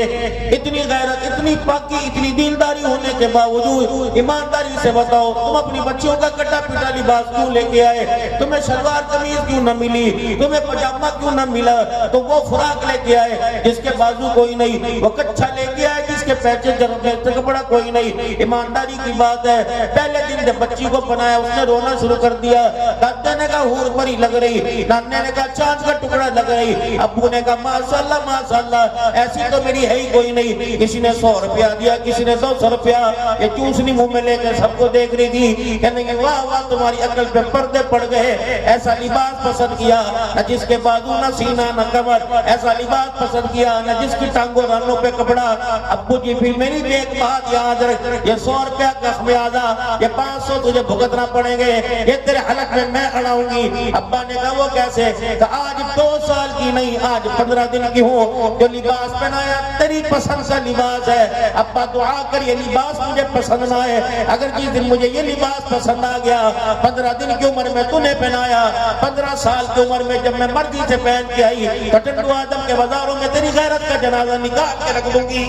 اتنی غیرت، اتنی پاکی، اتنی دینداری ہونے کے باوجود ایمانداری سے بتاؤ، تم اپنی بچیوں کا کٹا پٹا لباس کیوں لے کے آئے؟ تمہیں شلوار قمیض کیوں نہ ملی؟ تمہیں پجامہ کیوں نہ ملا؟ تو وہ فراق لے کے آئے جس کے بازو کوئی نہیں، وہ کچھا لے کے آئے جس کے پیچھے کپڑا کوئی نہیں۔ ایمانداری کی بات ہے، پہلے دن جب بچی کو بنایا اس نے رونا شروع کر دیا۔ دادے نے کہا حور پری لگ رہی، نانے نے کہا چاند کا ٹکڑا لگ رہی، ابو نے کہا ماشاءاللہ ماشاءاللہ، ایسی تو میری ہے ہی کوئی نہیں۔ کسی نے 100 روپیہ دیا، کسی نے 200 روپیہ، یہ چوسنی منہ میں لے کے سب کو دیکھ رہی تھی، کہنے کہ واہ واہ تمہاری عقل پہ پردے پڑ گئے، ایسا لباس پسند کیا نہ جس کے بازو نہ سینہ نہ کمر، ایسا لباس پسند کیا نہ جس کی ٹانگوں رانوں پہ کپڑا۔ ابو جی پھر میری ایک بات یاد رکھ، یہ 100 روپیہ کا خمیازہ، یہ 500 تجھے بھگتنا پڑیں گے، یہ تیرے حلق میں اڑاؤں گی۔ ابا نے کہا وہ کیسے؟ کہ آج 2 سال کی نہیں، آج 15 دن کی ہوں، جو لباس پہنایا تیری پسند کا لباس ہے۔ ابا دعا کر یہ لباس مجھے پسند نہ ہے، اگر جس دن مجھے یہ لباس پسند آ گیا، 15 دن کی عمر میں تو نے پہنایا، 15 سال کی عمر میں جب میں مرضی سے پہن کے آئی تو ٹنڈو آدم کے بازاروں میں تیری غیرت کا جنازہ نکال کے رکھ دوں گی۔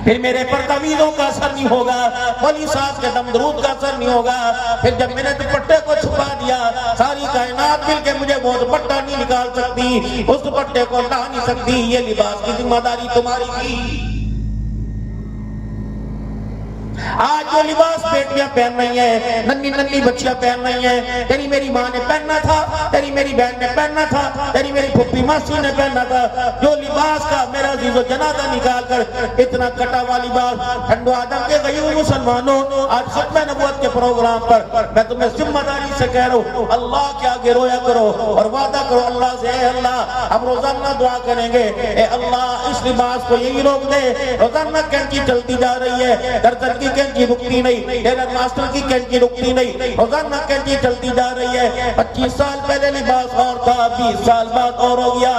پھر میرے پر تعویذوں کا اثر نہیں ہوگا، ولی صاحب کے دم درود کا اثر نہیں ہوگا۔ پھر جب میں نے دوپٹے کو چھپا دیا، ساری کائنات مل کے مجھے وہ دوپٹہ نہیں نکال سکتی، اس دوپٹے کو لا نہیں سکتی، یہ لباس کی ذمہ داری تمہاری تھی۔ آج آج جو لباس بیٹیاں پہن رہی ہیں، ننھی ننھی بچیاں پہن رہی ہیں، تیری میری ماں نے پہننا تھا، تیری میری بہن نے پہننا تھا، تیری میری پھپھی ماسی نے پہننا تھا، جو لباس کا میرا عزیز و جنازہ نکال کر اتنا کٹا ہوا لباس ٹھنڈو آدم کے غیور مسلمانوں، آج ختم نبوت کے پروگرام پر میں تمہیں ذمہ داری سے کہہ رہا ہوں، اللہ کے آگے رویا کرو اور وعدہ کرو اللہ سے، اے اللہ ہم روزانہ دعا کریں گے، اے اللہ اس لباس کو یہی روک دے، روزانہ کینچی چلتی جا رہی ہے، درزن کی کینچی رکتی نہیں، ٹیلر ماسٹر کی کینچی رکتی نہیں، روزانہ کینچی چلتی جا رہی ہے، 25 سال پہلے لباس اور تھا، 20 سال بعد اور ہو گیا،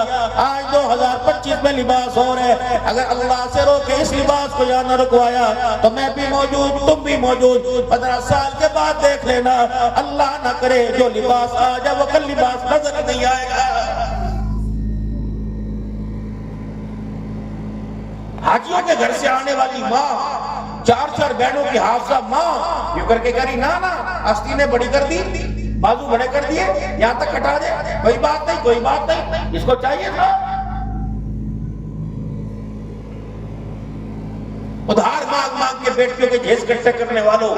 آج 2025 میں لباس اور ہے، اگر اللہ سے روکے اس لباس کو یا نہ رکوایا تو میں بھی موجود، تم بھی موجود، 15 سال کے بعد دیکھ لینا، اللہ نہ کرے جو لباس آ جائے وہ کل لباس نظر نہیں آئے گا۔ حاجیوں کے گھر سے آنے والی ماں، 4 بہنوں کی حافظہ ماں یوں کر کے کہہ رہی نا نا آستینیں نے بڑی کر دی، بازو بڑے کر دیے، یہاں تک کٹا دے، کوئی بات نہیں کوئی بات نہیں، اس کو چاہیے تھا۔ ادھار مانگ مانگ کے بیٹیوں کے جہیز کٹے کرنے والوں،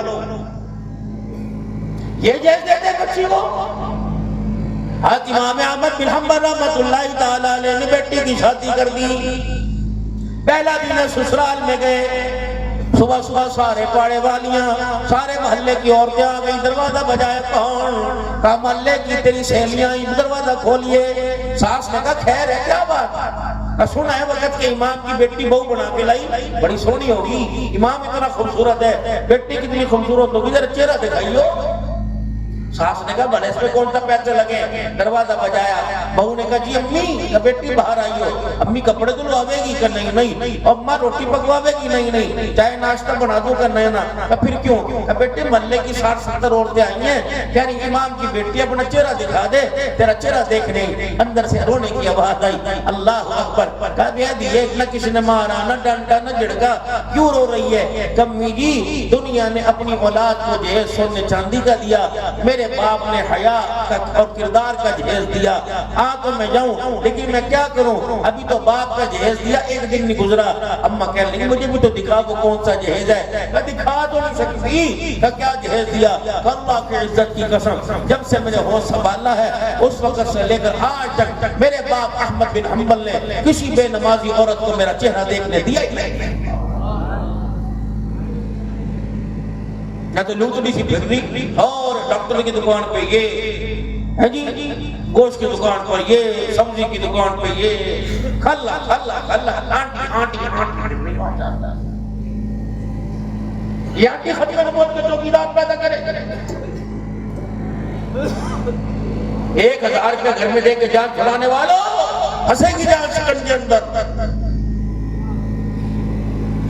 یہ جہیز دے دے بچی کو۔ حضرت امام احمد بن حنبل رحمۃ اللہ تعالی علیہ نے بیٹی کی شادی کر دی، پہلا دن سسرال میں گئے، صبح صبح سارے پاڑے والیاں، سارے محلے کی عورتیں آ گئی، دروازہ بجائے کون؟ کہا محلے کی تیری سہیلیاں، دروازہ کھولیے۔ ساس نے کہا خیر ہے کیا بات؟ سنا ہے وقت کے امام کی بیٹی بہو بنا کے لائی، بڑی سونی ہوگی، امام اتنا خوبصورت ہے، بیٹی کتنی خوبصورت ہوگی، ذرا چہرہ دکھائیو۔ ساس نے کہا بھلے اس میں کون سا پیسے لگے، دروازہ بجایا، بہو نے کہا جی امی بیٹی باہر آئی ہو، امی کپڑے دھلواوے گی کہ نہیں نہیں، اماں روٹی پکواوے گی نہیں نہیں، چائے ناشتہ بنا دوں کہ نہیں نا، پھر کیوں؟ بیٹے محلے کی 60-70 عورتیں آئی ہیں، کہہ رہی امام کی بیٹی اپنا چہرہ دکھا دے، تیرا چہرہ دیکھنے، اندر سے رونے کی آواز آئی، اللہ اکبر، کہا بیا دیے نہ کسی نے مارا نہ ڈانٹا نہ جھڑکا، کیوں رو رہی ہے؟ کمی جی دنیا نے اپنی اولاد کو جہیز سونے چاندی کا دیا، میرے باپ نے حیا اور کردار کا جہیز دیا، تو میں جاؤں لیکن میں کیا کروں، ابھی تو باپ کا جہیز دیا، ایک دن نہیں گزرا، اماں کہہ لیں مجھے بھی تو دکھا وہ کون سا جہیز ہے، میں دکھا تو نہیں سکتی، کہ کیا جہیز دیا؟ اللہ کی عزت کی قسم جب سے مجھے ہوش سنبھالا ہے اس وقت سے لے کر آج تک میرے باپ احمد بن حنبل نے کسی بے نمازی عورت کو میرا چہرہ دیکھنے دیا ہی نہیں۔ یا تو لوٹنی سی پھرنی، اور ڈاکٹر کی دکان پہ یہ ہے جی، گوشت کی دکان پر یہ، سبزی کی دکان پہ یہ، کھلا کھلا کھلا، آنٹی آنٹی آنٹی نہیں آ جاتا، یہ آنٹی ختم نبوت کے چوکیدار پیدا کرے۔ 1000 روپے گھر میں دے کے جان چھڑانے والوں، پھنسے گی جان شکنجے اندر۔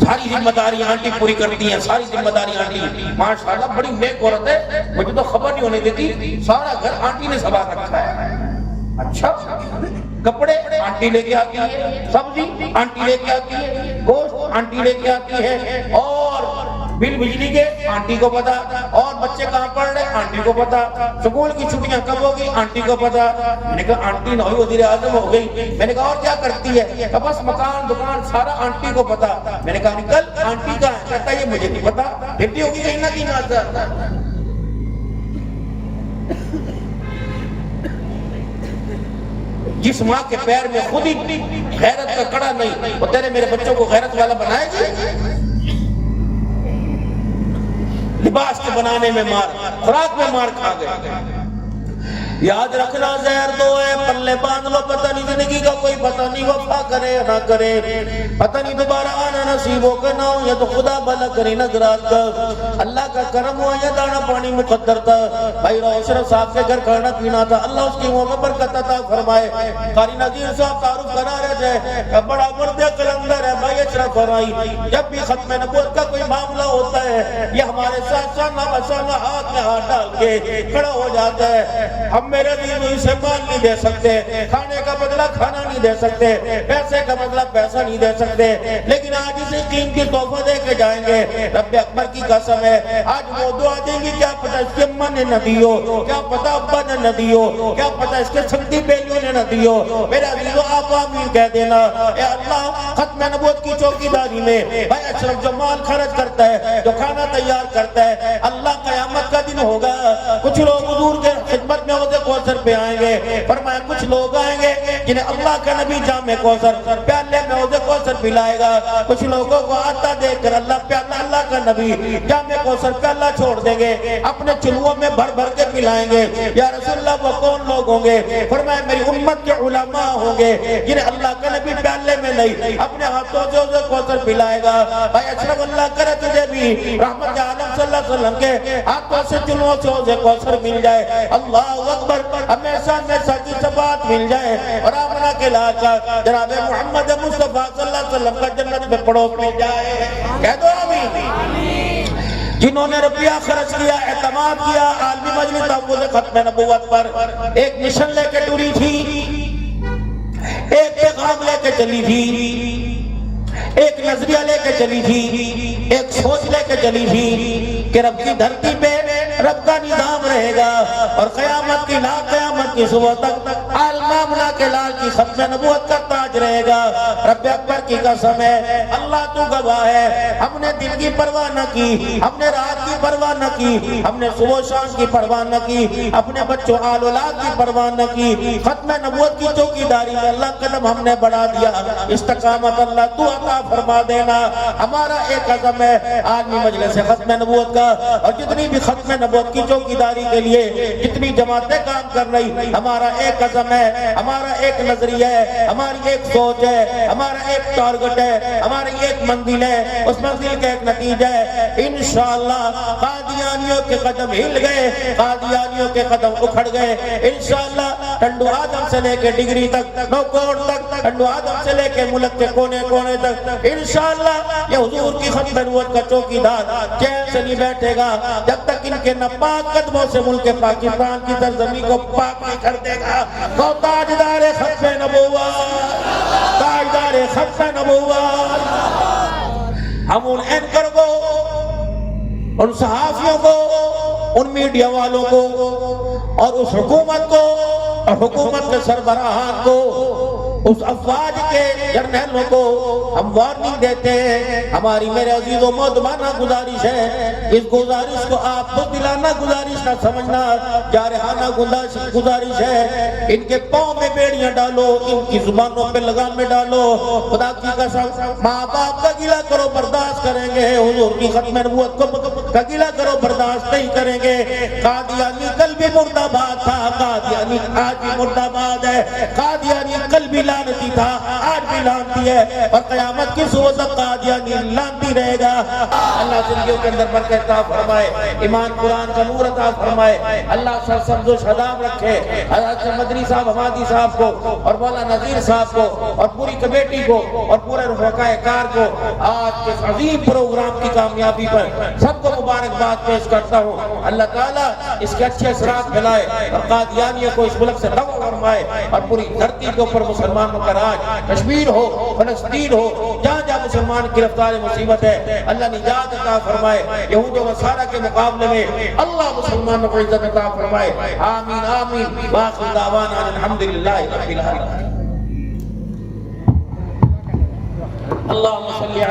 ساری ذمہ داری آنٹی پوری کرتی ہیں، ساری ذمہ داری آنٹی، ماشاءاللہ بڑی نیک عورت ہے، مجھے تو خبر نہیں ہونے دیتی، سارا گھر آنٹی نے سنبھال رکھا ہے۔ اچھا کپڑے آنٹی لے کے آتی ہے، سبزی آنٹی لے کے آتی ہے، گوشت آنٹی لے کے آتی ہے، اور بل بجلی کے آنٹی کو پتا، اور بچے کہاں پڑھ رہے آنٹی کو پتا، سکول کی چھٹیاں کب ہوگی آنٹی کو پتا۔ میں نے کہا آنٹی نہ ہوئی وزیر اعظم ہو گئی، میں نے کہا اور کیا کرتی ہے؟ کہ بس مکان دکان سارا آنٹی کو پتا۔ میں نے کہا نکل آنٹی کا ہے، کہتا یہ مجھے نہیں پتا، پھر ہوگی کہیں نہ کہیں نہ۔ جس ماں کے پیر میں خود ہی غیرت کا کڑا نہیں، وہ تیرے میرے بچوں کو غیرت والا بنائے گی؟ لباس کے بنانے میں مار، خوراک میں مار کھا گئے۔ یاد رکھنا زہر دو ہے، پلے باندھ لو، پتہ نہیں زندگی کا کوئی پتہ نہیں، وفا کرے یا نہ کرے، پتہ نہیں دوبارہ آنا نصیب ہو کہ نہ ہو، یا تو خدا بھلا کرے نظرات کا، اللہ کا کرم ہوا یا دانا پانی مقدر تھا۔ بھائی روشن صاحب کے گھر کھانا پینا تھا، اللہ اس کی منہ میں برکت عطا فرمائے۔ قاری نذیر صاحب تعارف کرا رہے تھے، بڑا مرد قلندر ہے بھائی اشرف فرمائی، جب بھی ختم نبوت کا کوئی معاملہ ہوتا ہے یہ ہمارے ساتھ سامنا بسامنا ہاتھ میں ہاتھ ڈال کے کھڑا ہو جاتا ہے۔ ہم میرے دین اسے مال نہیں دے سکتے، کھانے کا بدلہ کھانا نہیں دے سکتے، پیسے کا بدلہ پیسہ نہیں دے سکتے، لیکن آج اسے قیمتی تحفہ دے کے جائیں گے۔ رب اکبر کی قسم ہے آج وہ دعا دیں گی، کیا پتہ اس کے اماں نے نہ دی ہو، کیا پتہ ابا نے نہ دی ہو، کیا پتہ اس کے سنگتی بیلیوں نے نہ دی ہو۔ میرا عزیزو آپ آمین کہہ دینا، اے اللہ ختم ختم نبوت کی چوکیداری میں بھائی اشرف جو مال خرچ کرتا ہے، جو کھانا تیار کرتا ہے، اللہ قیامت کا دن ہوگا، کچھ لوگ حضور کے خدمت میں حوض کوثر پہ آئیں گے، فرمایا کچھ لوگ آئیں گے جنہیں اللہ کا نبی جام کوثر پیالے میں حوض کوثر پلائے گا، کچھ لوگوں کو آتا دیکھ کر اللہ پیالہ اللہ کا نبی جام کوثر پیالہ چھوڑ دیں گے، اپنے چلووں میں بھر بھر کے پلائیں گے۔ یا رسول اللہ وہ کون لوگ ہوں گے؟ فرمایا میری امت کے علماء ہوں گے جنہیں اللہ کا نبی پیالے میں نہیں اپنے ہاتھوں سے حوض کوثر پلائے گا۔ بھائی اشرف اللہ کرے تجھے بھی رحمت عالم صلی اللہ علیہ وسلم کے ہاتھوں سے چلووں سے حوض کوثر مل جائے۔ اللہ اکبر، ہمیشہ ہمیشہ کی شفاعت مل جائے، اور آمنہ کے لال کا جناب محمد مصطفیٰ صلی اللہ علیہ وسلم کا جنت میں پڑوس مل جائے۔ کہہ دو آمین۔ جنہوں نے روپیہ خرچ کیا، اعتماد کیا عالمی مجلس تحفظ ختم نبوت پر، ایک مشن لے کے ٹری تھی، ایک پیغام لے کے چلی تھی، ایک نظریہ لے کے چلی تھی، ایک سوچ لے کے چلی تھی کہ رب کی دھرتی پہ رب کا نظام رہے گا، اور قیامت کی لا قیامت کی صبح تک آمنہ کے لال کی ختم نبوت کا تاج رہے گا۔ رب اکبر کی قسم ہے، اللہ تو گواہ ہے، ہم نے دن کی پرواہ نہ کی، ہم نے رات کی پرواہ نہ کی، ہم نے صبح و شام کی پرواہ نہ کی، اپنے بچوں آل اولاد کی پرواہ نہ کی، ختم نبوت کی چوکیداری میں اللہ قدم ہم نے بڑھا دیا۔ استقامت اللہ تو عطا فرما دینا۔ ہمارا ایک عزم ہے عالمی مجلس ختم نبوت کا، اور جتنی بھی ختم نبوت کی چوکیداری کے لیے جتنی جماعتیں کام کر رہی، ہمارا ایک عزم ہے، ہمارا ایک نظریہ ہے، ہماری ایک سوچ ہے، ہمارا ایک ٹارگٹ ہے، ہماری ایک منزل ہے، اس منزل کا ایک نتیجہ ہے انشاءاللہ قادیانیوں کے قدم ہل گئے، قادیانیوں کے قدم اکھڑ گئے انشاءاللہ۔ ٹنڈو آدم سے لے کے ڈگری تک، نوکوٹ تک، ٹنڈو آدم سے لے کے ملک کے کونے کونے تک انشاءاللہ یہ حضور کی ختم نبوت کا چوکیدار چین سے نہیں بیٹھے گا جب تک ان کے ناپاک قدموں سے ملک پاکستان کی سرزمین کو پاک نہیں کر دے گا۔ وہ تاجدار ختم نبوت، تاجدار ختم نبوت، ہم ان اینکر کو، ان صحافیوں کو، ان میڈیا والوں کو، اور اس حکومت کو، اور حکومت کے سربراہان کو، اس افواج کے جرنیلوں کو ہم وارننگ دیتے ہیں۔ ہماری میرے عزیزوں محترمانہ گزارش ہے، اس گزارش کو آپ کو دلانا گزارش نہ سمجھنا، جارحانہ گزارش ہے۔ ان کے پاؤں میں بیڑیاں ڈالو، ان کی زبانوں پہ لگام میں ڈالو، خدا کی قسم ماں باپ کا گلہ کرو برداشت کریں گے، حضور کی ختم نبوت کا گلہ کرو برداشت نہیں کریں گے۔ قادیانی کل بھی مرد آباد تھا، قادیانی آج بھی مرد آباد ہے، قادیانی کل بھی لعنتی تھا، آج بھی لعنتی ہے، اور قیامت کی صبح تک قادیانی لعنتی رہے گا۔ اللہ زندگیوں کے اندر برکت عطا فرمائے، ایمان قرآن کا نور عطا فرمائے، اللہ سرسبز و شاداب رکھے۔ حضرت مدنی صاحب حمادی صاحب کو، اور مولانا نذیر صاحب کو، اور پوری کمیٹی کو، اور پورے رفقائے کار کو آج کے عظیم پروگرام کی کامیابی پر سب کو مبارکباد پیش کرتا ہوں۔ اللہ تعالیٰ اس کے اچھے اثرات پھیلائے، اور قادیانیوں کو اس ملک سے دفع فرمائے، اور پوری دھرتی کے اوپر مسلمانوں کا راج، کشمیر ہو، فلسطین ہو، جہاں جہاں مسلمان گرفتار مصیبت ہے، اللہ نجات عطا فرمائے۔ یہود و نصارہ کے مقابلے میں اللہ مسلمانوں کو عزت عطا فرمائے۔ آمین آمین، وآخر دعوانا الحمدللہ رب العالمین۔ اللہم صلی علی